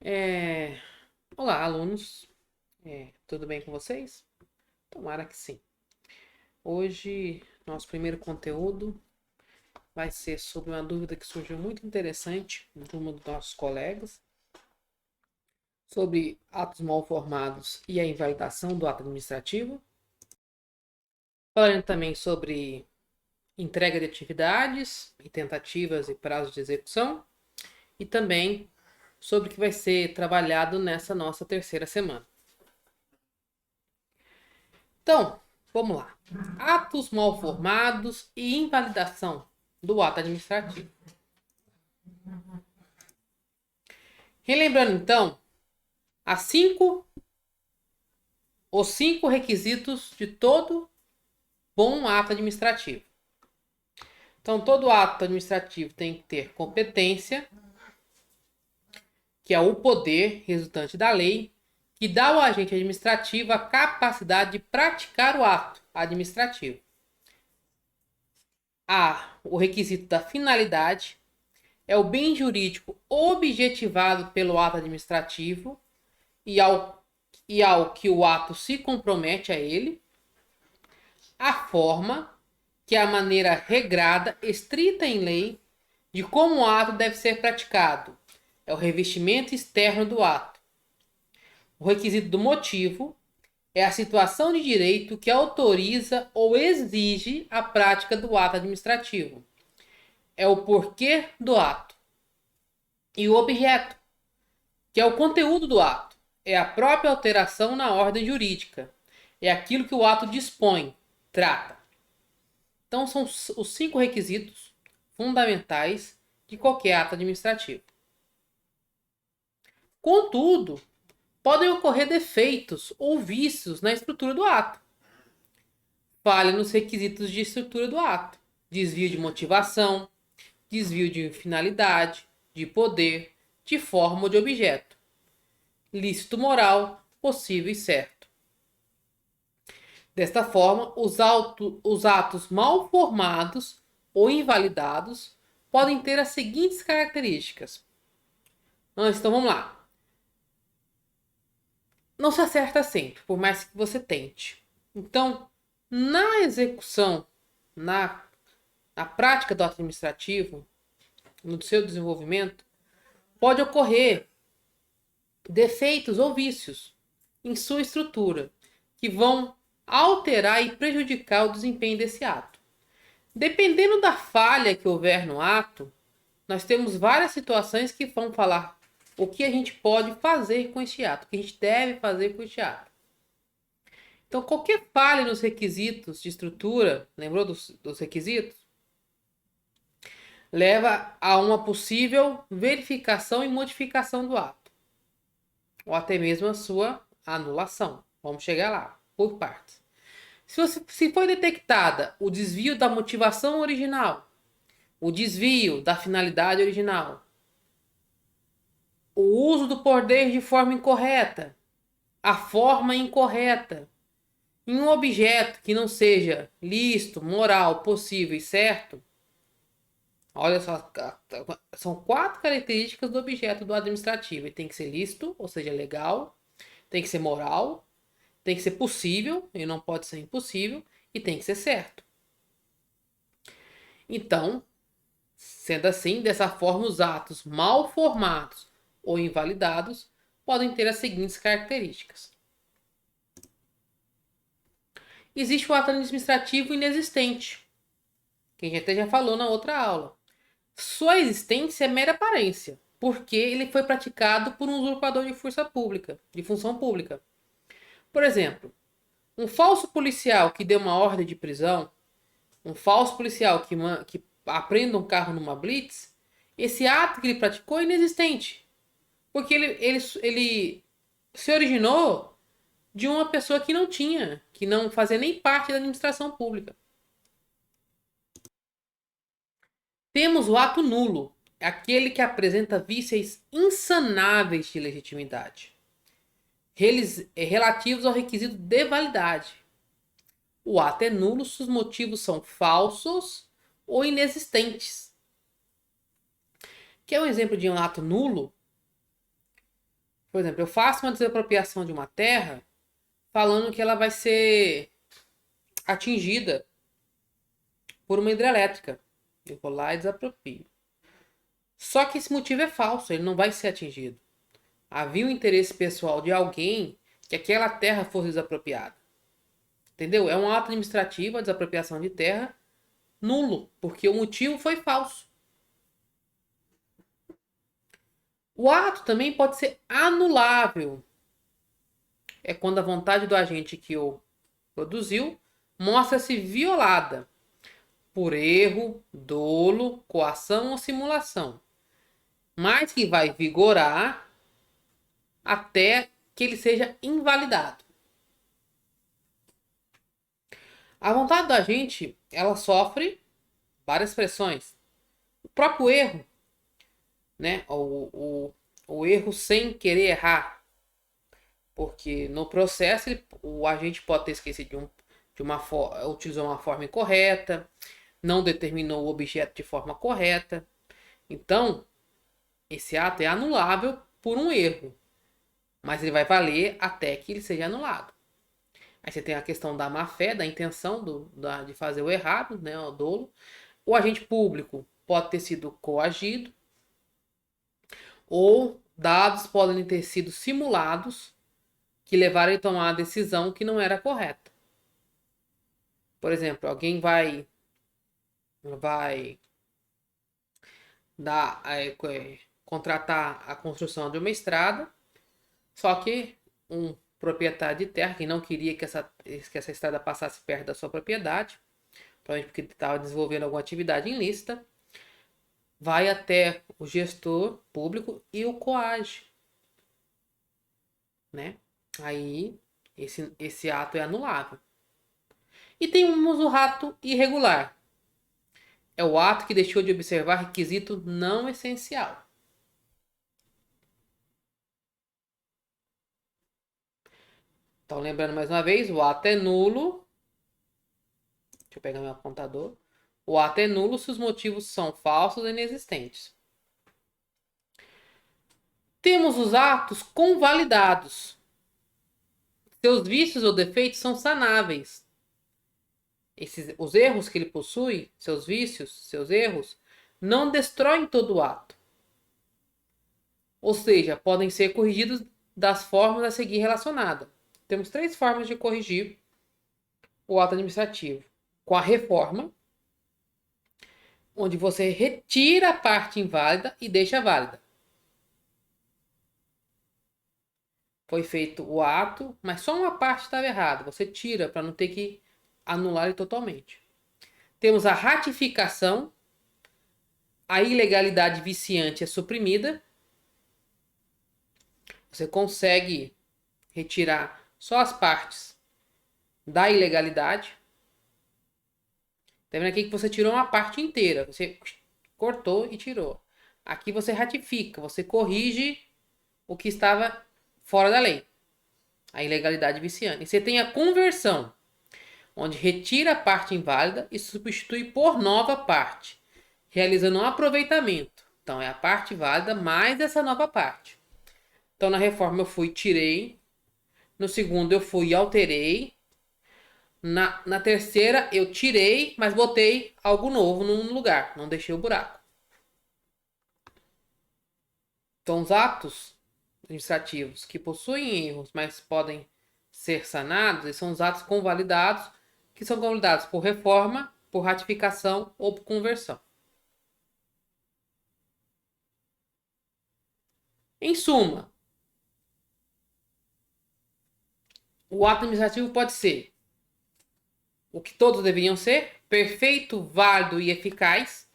É, Olá, alunos. Tudo bem com vocês? Tomara que sim. Hoje, nosso primeiro conteúdo vai ser sobre uma dúvida que surgiu muito interessante de um dos nossos colegas sobre atos mal formados e a invalidação do ato administrativo. Falaremos também sobre entrega de atividades e tentativas e prazos de execução e também sobre o que vai ser trabalhado nessa nossa terceira semana. Então, vamos lá. Atos mal formados e invalidação do ato administrativo. Relembrando então os cinco requisitos de todo bom ato administrativo. Então, todo ato administrativo tem que ter competência, que é o poder resultante da lei, que dá ao agente administrativo a capacidade de praticar o ato administrativo. O requisito da finalidade, é o bem jurídico objetivado pelo ato administrativo e ao que o ato se compromete a ele. A forma, que é a maneira regrada, estrita em lei, de como o ato deve ser praticado. É o revestimento externo do ato. O requisito do motivo é a situação de direito que autoriza ou exige a prática do ato administrativo. É o porquê do ato. E o objeto, que é o conteúdo do ato, é a própria alteração na ordem jurídica. É aquilo que o ato dispõe, trata. Então, são os cinco requisitos fundamentais de qualquer ato administrativo. Contudo, podem ocorrer defeitos ou vícios na estrutura do ato. Falha nos requisitos de estrutura do ato. Desvio de motivação, desvio de finalidade, de poder, de forma ou de objeto. Lícito moral, possível e certo. Desta forma, os atos mal formados ou invalidados podem ter as seguintes características. Então vamos lá. Não se acerta sempre, por mais que você tente. Então, na execução, na, na prática do ato administrativo, no seu desenvolvimento, pode ocorrer defeitos ou vícios em sua estrutura que vão alterar e prejudicar o desempenho desse ato. Dependendo da falha que houver no ato, nós temos várias situações que vão falar o que a gente pode fazer com este ato, o que a gente deve fazer com este ato. Então, qualquer falha nos requisitos de estrutura, lembrou dos requisitos? Leva a uma possível verificação e modificação do ato, ou até mesmo a sua anulação. Vamos chegar lá, por partes. Se foi detectada o desvio da motivação original, o desvio da finalidade original, o uso do poder de forma incorreta, a forma incorreta, em um objeto que não seja lícito, moral, possível e certo, olha só, são 4 características do objeto do administrativo. Ele tem que ser lícito, ou seja, legal, tem que ser moral, tem que ser possível, e não pode ser impossível, e tem que ser certo. Então, sendo assim, dessa forma, os atos mal formados ou invalidados podem ter as seguintes características. Existe o ato administrativo inexistente, que a gente até já falou na outra aula. Sua existência é mera aparência, porque ele foi praticado por um usurpador de força pública, de função pública. Por exemplo, um falso policial que deu uma ordem de prisão, um falso policial que apreenda um carro numa blitz, esse ato que ele praticou é inexistente, porque ele se originou de uma pessoa que não fazia nem parte da administração pública. Temos o ato nulo, aquele que apresenta vícios insanáveis de legitimidade, relativos ao requisito de validade. O ato é nulo se os motivos são falsos ou inexistentes. Quer um exemplo de um ato nulo? Por exemplo, eu faço uma desapropriação de uma terra falando que ela vai ser atingida por uma hidrelétrica. Eu vou lá e desapropio. Só que esse motivo é falso, ele não vai ser atingido. Havia um interesse pessoal de alguém que aquela terra fosse desapropriada. Entendeu? É um ato administrativo, a desapropriação de terra, nulo, porque o motivo foi falso. O ato também pode ser anulável. É quando a vontade do agente que o produziu mostra-se violada por erro, dolo, coação ou simulação, mas que vai vigorar até que ele seja invalidado. A vontade do agente, ela sofre várias pressões. O próprio erro, né? O erro sem querer errar. Porque no processo o agente pode ter esquecido utilizou uma forma incorreta, não determinou o objeto de forma correta. Então, esse ato é anulável por um erro, mas ele vai valer até que ele seja anulado. Aí você tem a questão da má-fé, da intenção de fazer o errado, né, o dolo. O agente público pode ter sido coagido, ou dados podem ter sido simulados que levaram ele a tomar uma decisão que não era correta. Por exemplo, alguém vai contratar a construção de uma estrada, só que um proprietário de terra que não queria que essa estrada passasse perto da sua propriedade, provavelmente porque estava desenvolvendo alguma atividade ilícita, vai até o gestor público e o coage, né? Aí esse ato é anulável. E tem um uso rato irregular. É o ato que deixou de observar requisito não essencial. Então, lembrando mais uma vez, o ato é nulo. Deixa eu pegar meu apontador. O ato é nulo se os motivos são falsos ou inexistentes. Temos os atos convalidados. Seus vícios ou defeitos são sanáveis. Os erros que ele possui, seus vícios, seus erros, não destroem todo o ato. Ou seja, podem ser corrigidos das formas a seguir relacionadas. Temos 3 formas de corrigir o ato administrativo. Com a reforma, onde você retira a parte inválida e deixa válida. Foi feito o ato, mas só uma parte estava errada. Você tira para não ter que anular ele totalmente. Temos a ratificação. A ilegalidade viciante é suprimida. Você consegue retirar só as partes da ilegalidade. Tá vendo aqui que você tirou uma parte inteira. Você cortou e tirou. Aqui você ratifica, você corrige o que estava fora da lei. A ilegalidade viciante. E você tem a conversão, onde retira a parte inválida e substitui por nova parte, realizando um aproveitamento. Então, é a parte válida mais essa nova parte. Então, na reforma eu tirei. No segundo eu fui e alterei. Na terceira eu tirei, mas botei algo novo no lugar. Não deixei o buraco. Então, os atos administrativos que possuem erros, mas podem ser sanados, são os atos convalidados, que são convalidados por reforma, por ratificação ou por conversão. Em suma, o ato administrativo pode ser o que todos deveriam ser: perfeito, válido e eficaz,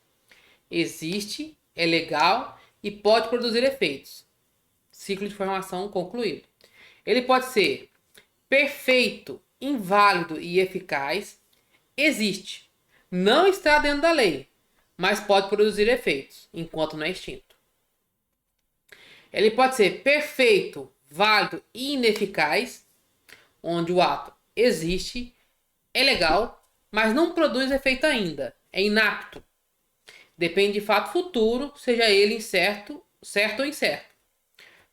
existe, é legal e pode produzir efeitos. Ciclo de formação concluído. Ele pode ser perfeito, inválido e eficaz, existe, não está dentro da lei, mas pode produzir efeitos, enquanto não é extinto. Ele pode ser perfeito, válido e ineficaz, onde o ato existe, é legal, mas não produz efeito ainda, é inapto. Depende de fato futuro, seja ele certo ou incerto.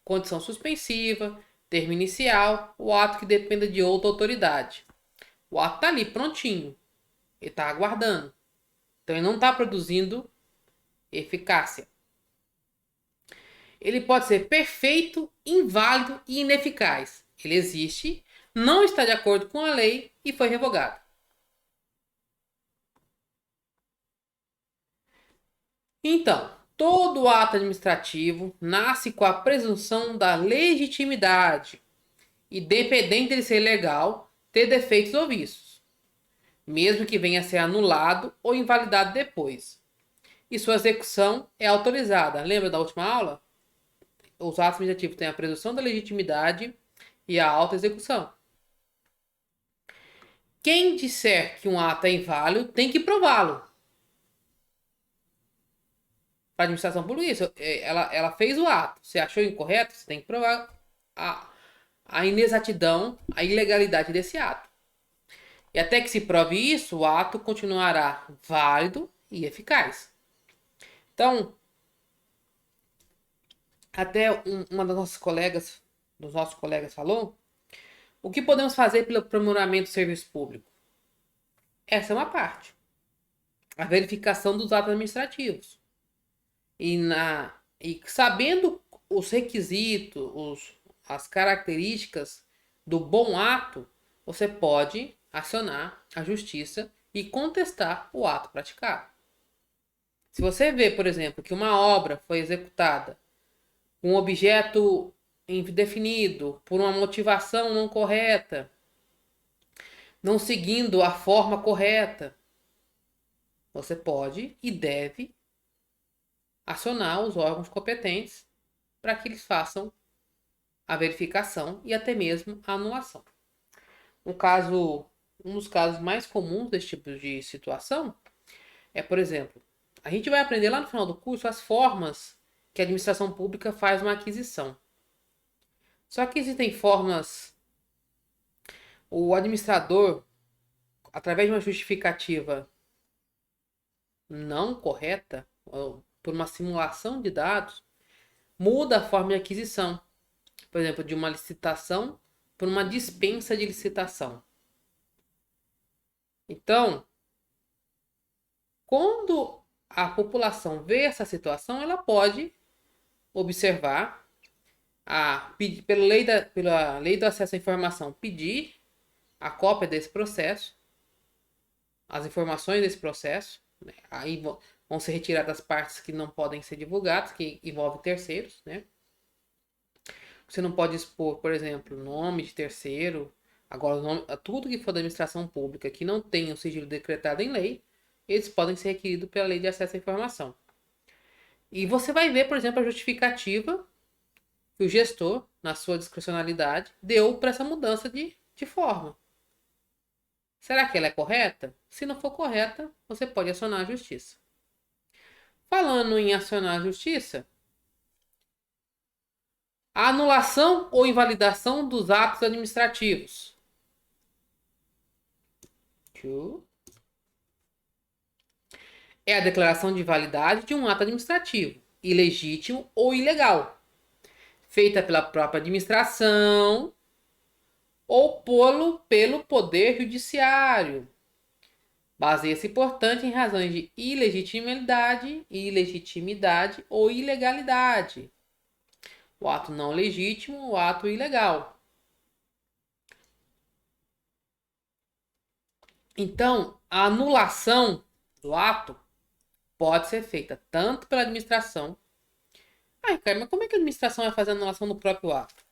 condição suspensiva, termo inicial, o ato que dependa de outra autoridade. O ato está ali, prontinho. Ele está aguardando. Então, ele não está produzindo eficácia. Ele pode ser perfeito, inválido e ineficaz. Ele existe, não está de acordo com a lei e foi revogado. Então, todo ato administrativo nasce com a presunção da legitimidade, independente de ser legal, ter defeitos ou vícios, mesmo que venha a ser anulado ou invalidado depois. E sua execução é autorizada. Lembra da última aula? Os atos administrativos têm a presunção da legitimidade e a auto-execução. Quem disser que um ato é inválido tem que prová-lo. Para a administração pública, isso. Ela fez o ato. Você achou incorreto? Você tem que provar a inexatidão, a ilegalidade desse ato. E até que se prove isso, o ato continuará válido e eficaz. Então, até uma das dos nossos colegas falou, o que podemos fazer pelo aprimoramento do serviço público? Essa é uma parte. A verificação dos atos administrativos. E sabendo os requisitos, as características do bom ato, você pode acionar a justiça e contestar o ato praticado. Se você vê, por exemplo, que uma obra foi executada com um objeto indefinido, por uma motivação não correta, não seguindo a forma correta, você pode e deve acionar os órgãos competentes para que eles façam a verificação e até mesmo a anulação. Um dos casos mais comuns desse tipo de situação é, por exemplo, a gente vai aprender lá no final do curso as formas que a administração pública faz uma aquisição. Só que existem formas. O administrador, através de uma justificativa não correta, ou por uma simulação de dados, muda a forma de aquisição. Por exemplo, de uma licitação por uma dispensa de licitação. Então, quando a população vê essa situação, ela pode observar, pela lei do acesso à informação, pedir a cópia desse processo, as informações desse processo, né? Aí vão ser retiradas as partes que não podem ser divulgadas, que envolvem terceiros, né? Você não pode expor, por exemplo, nome de terceiro. Agora, tudo que for da administração pública que não tenha o sigilo decretado em lei, eles podem ser requeridos pela lei de acesso à informação. E você vai ver, por exemplo, a justificativa que o gestor, na sua discricionalidade, deu para essa mudança de forma. Será que ela é correta? Se não for correta, você pode acionar a justiça. Falando em acionar a justiça, a anulação ou invalidação dos atos administrativos. É a declaração de validade de um ato administrativo, ilegítimo ou ilegal, feita pela própria administração ou pelo Poder Judiciário. Baseia-se, portanto, em razões de ilegitimidade ou ilegalidade. O ato não legítimo, o ato ilegal. Então, a anulação do ato pode ser feita tanto pela administração. Ricardo, mas como é que a administração vai fazer a anulação do próprio ato?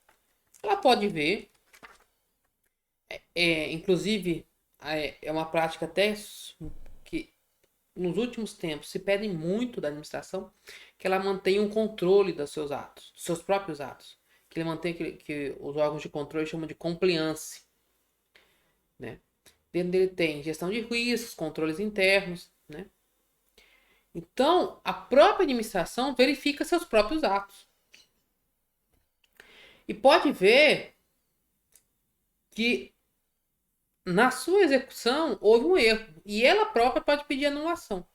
Ela pode ver, inclusive, é uma prática até que nos últimos tempos se pede muito da administração que ela mantenha um controle dos seus atos, dos seus próprios atos. Que ele mantenha que os órgãos de controle chamam de compliance, né? Dentro dele tem gestão de riscos, controles internos, né? Então, a própria administração verifica seus próprios atos. E pode ver que na sua execução houve um erro. E ela própria pode pedir anulação.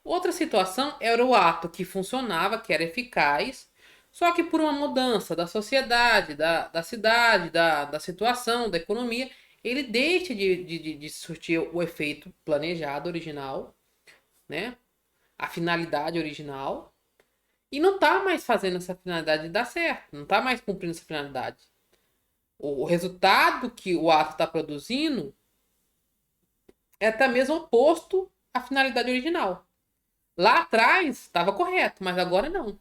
Outra situação era o ato que funcionava, que era eficaz, Só que por uma mudança da sociedade, da cidade, da situação, da economia, ele deixa de surtir o efeito planejado original, né? A finalidade original, e não tá mais fazendo essa finalidade dar certo, não tá mais cumprindo essa finalidade. O resultado que o ato está produzindo é até mesmo oposto à finalidade original. Lá atrás estava correto, mas agora não.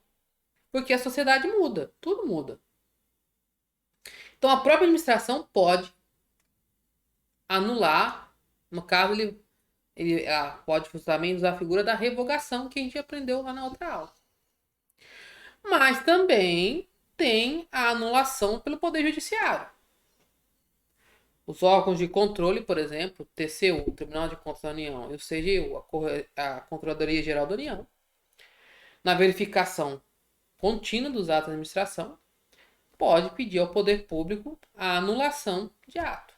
Porque a sociedade muda, tudo muda. Então a própria administração pode anular, no caso, ele pode também usar a figura da revogação que a gente aprendeu lá na outra aula. Mas também tem a anulação pelo Poder Judiciário. Os órgãos de controle, por exemplo, TCU, Tribunal de Contas da União, e o CGU, a Controladoria Geral da União, na verificação contínua dos atos de administração, pode pedir ao poder público a anulação de ato.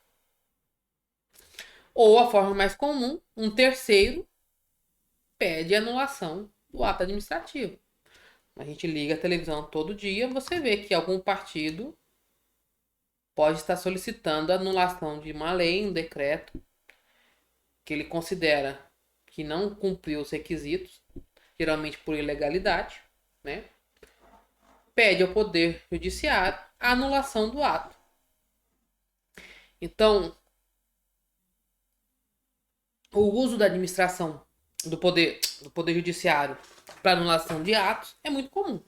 Ou a forma mais comum, um terceiro pede anulação do ato administrativo. A gente liga a televisão todo dia, você vê que algum partido pode estar solicitando a anulação de uma lei, um decreto, que ele considera que não cumpriu os requisitos, geralmente por ilegalidade, né? Pede ao Poder Judiciário a anulação do ato. Então, o uso da administração do Poder Judiciário para anulação de atos é muito comum,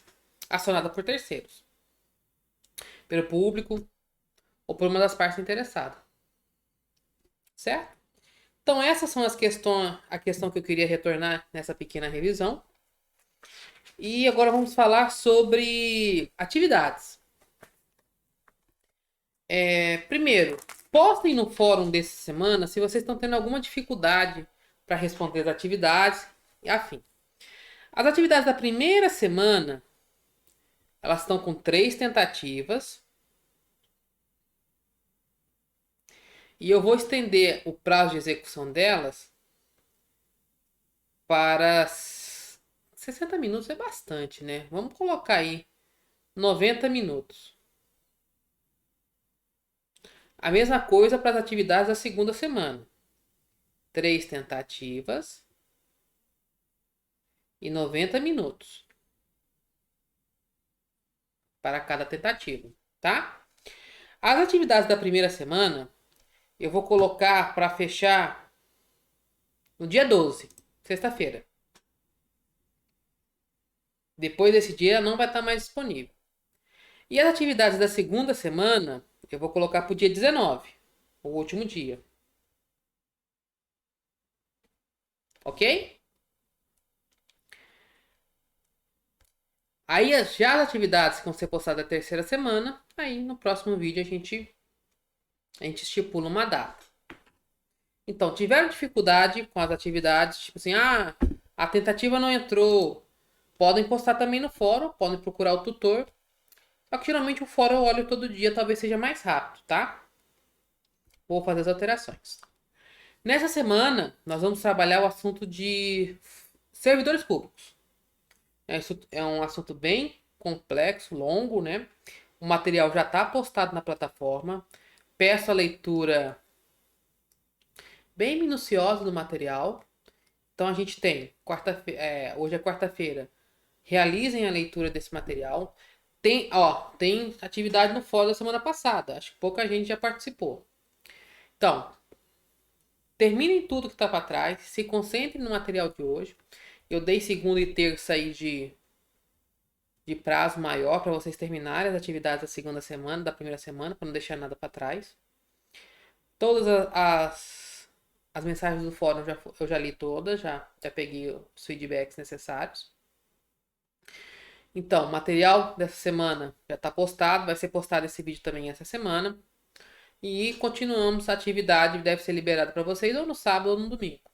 acionada por terceiros, pelo público ou por uma das partes interessadas. Certo? Então, essas são a questão que eu queria retornar nessa pequena revisão. E agora vamos falar sobre atividades. Primeiro, postem no fórum dessa semana se vocês estão tendo alguma dificuldade para responder as atividades e afim. As atividades da primeira semana, elas estão com 3 tentativas. E eu vou estender o prazo de execução delas para 60 minutos, é bastante, né? Vamos colocar aí 90 minutos. A mesma coisa para as atividades da segunda semana. 3 tentativas e 90 minutos para cada tentativa, tá? As atividades da primeira semana eu vou colocar para fechar no dia 12, sexta-feira. Depois desse dia não vai estar mais disponível. E as atividades da segunda semana eu vou colocar para o dia 19, o último dia. Ok? Aí já as atividades que vão ser postadas na terceira semana, aí no próximo vídeo a gente estipula uma data. Então, tiveram dificuldade com as atividades, tipo assim, a tentativa não entrou. Podem postar também no fórum, podem procurar o tutor. Só que geralmente o fórum eu olho todo dia, talvez seja mais rápido, tá? Vou fazer as alterações. Nessa semana, nós vamos trabalhar o assunto de servidores públicos. É um assunto bem complexo, longo, né? O material já está postado na plataforma. Peço a leitura bem minuciosa do material. Então a gente tem hoje é quarta-feira. Realizem a leitura desse material. Tem atividade no fórum da semana passada. Acho que pouca gente já participou. Então, terminem tudo que está para trás. Se concentrem no material de hoje. Eu dei segunda e terça aí de prazo maior para vocês terminarem as atividades da segunda semana, da primeira semana, para não deixar nada para trás. Todas as mensagens do fórum eu já li todas, já peguei os feedbacks necessários. Então, o material dessa semana já está postado, vai ser postado esse vídeo também essa semana. E continuamos, a atividade deve ser liberada para vocês ou no sábado ou no domingo.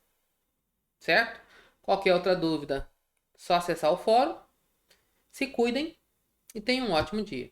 Certo? Qualquer outra dúvida, só acessar o fórum. Se cuidem e tenham um ótimo dia.